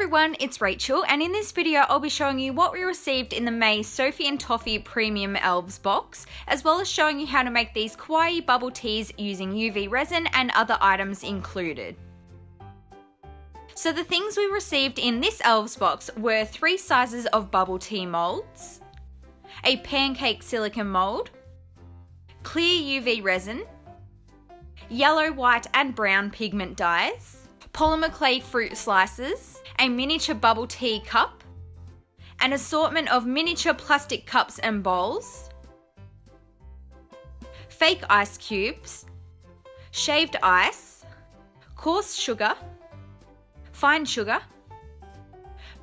everyone, it's Rachel, and in this video I'll be showing you what we received in the May Sophie and Toffee Premium Elves box, as well as showing you how to make these kawaii bubble teas using UV resin and other items included. So the things we received in this Elves box were 3 sizes of bubble tea molds, a pancake silicone mold, clear UV resin, yellow, white and brown pigment dyes, polymer clay fruit slices, a miniature bubble tea cup, an assortment of miniature plastic cups and bowls, fake ice cubes, shaved ice, coarse sugar, fine sugar,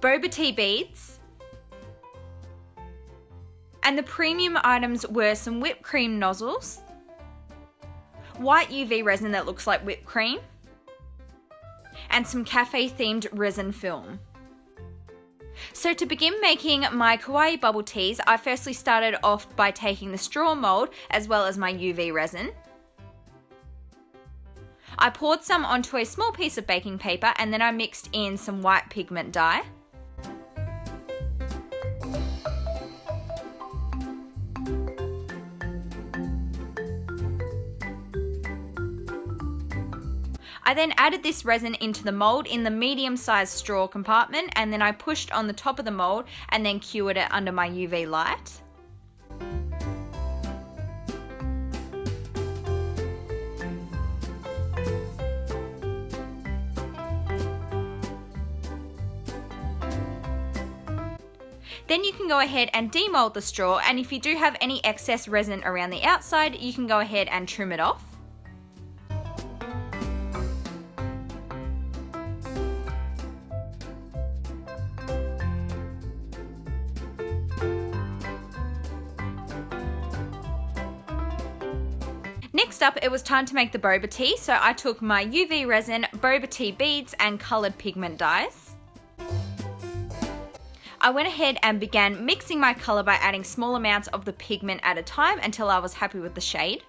boba tea beads, and the premium items were some whipped cream nozzles, white UV resin that looks like whipped cream, and some cafe themed resin film. So to begin making my kawaii bubble teas, I firstly started off by taking the straw mold as well as my UV resin. I poured some onto a small piece of baking paper and then I mixed in some white pigment dye. I then added this resin into the mold in the medium-sized straw compartment, and then I pushed on the top of the mold and then cured it under my UV light. Then you can go ahead and demold the straw, and if you do have any excess resin around the outside, you can go ahead and trim it off. Next up, it was time to make the boba tea, so I took my UV resin, boba tea beads and coloured pigment dyes. I went ahead and began mixing my colour by adding small amounts of the pigment at a time until I was happy with the shade.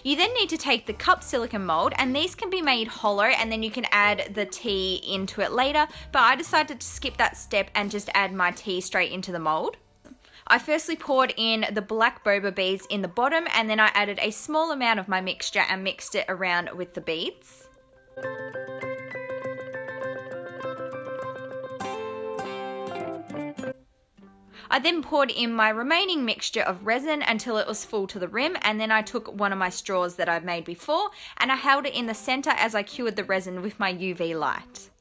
You then need to take the cup silicone mold, and these can be made hollow and then you can add the tea into it later, but I decided to skip that step and just add my tea straight into the mold. I firstly poured in the black boba beads in the bottom, and then I added a small amount of my mixture and mixed it around with the beads. I then poured in my remaining mixture of resin until it was full to the rim, and then I took one of my straws that I'd made before and I held it in the center as I cured the resin with my UV light.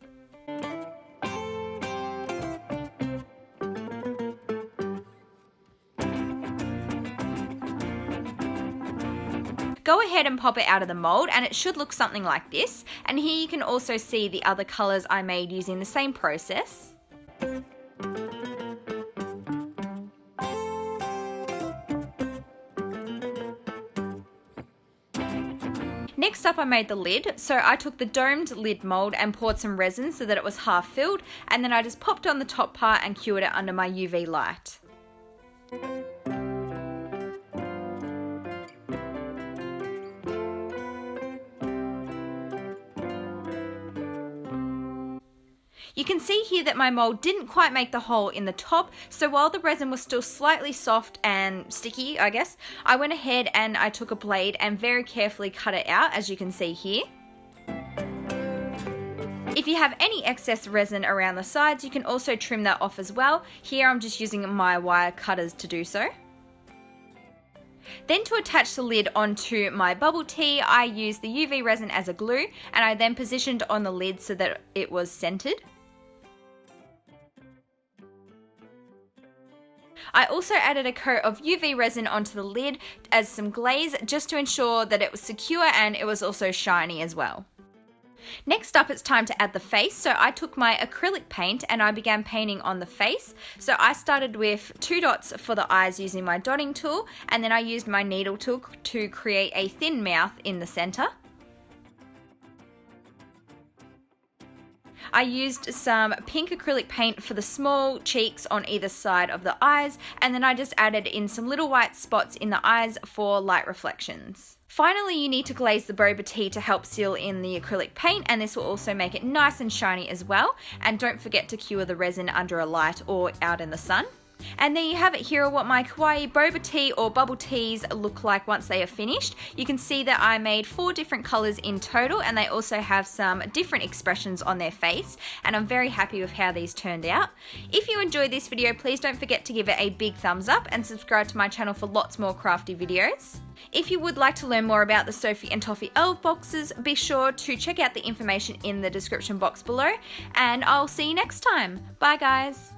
Go ahead and pop it out of the mold and it should look something like this, and here you can also see the other colors I made using the same process. Next up, I made the lid, so I took the domed lid mold and poured some resin so that it was half filled, and then I just popped on the top part and cured it under my UV light. You can see here that my mold didn't quite make the hole in the top, so while the resin was still slightly soft and sticky, I guess, I went ahead and I took a blade and very carefully cut it out, as you can see here. If you have any excess resin around the sides, you can also trim that off as well. Here I'm just using my wire cutters to do so. Then to attach the lid onto my bubble tea, I used the UV resin as a glue, and I then positioned on the lid so that it was centered. I also added a coat of UV resin onto the lid as some glaze, just to ensure that it was secure and it was also shiny as well. Next up, it's time to add the face, so I took my acrylic paint and I began painting on the face. So I started with 2 dots for the eyes using my dotting tool, and then I used my needle tool to create a thin mouth in the center. I used some pink acrylic paint for the small cheeks on either side of the eyes, and then I just added in some little white spots in the eyes for light reflections. Finally, you need to glaze the boba tea to help seal in the acrylic paint, and this will also make it nice and shiny as well. And don't forget to cure the resin under a light or out in the sun. And there you have it. Here are what my kawaii boba tea or bubble teas look like once they are finished. You can see that I made 4 different colors in total, and they also have some different expressions on their face, and I'm very happy with how these turned out. If you enjoyed this video, please don't forget to give it a big thumbs up and subscribe to my channel for lots more crafty videos. If you would like to learn more about the Sophie and Toffee Elves boxes, be sure to check out the information in the description box below, and I'll see you next time. Bye guys!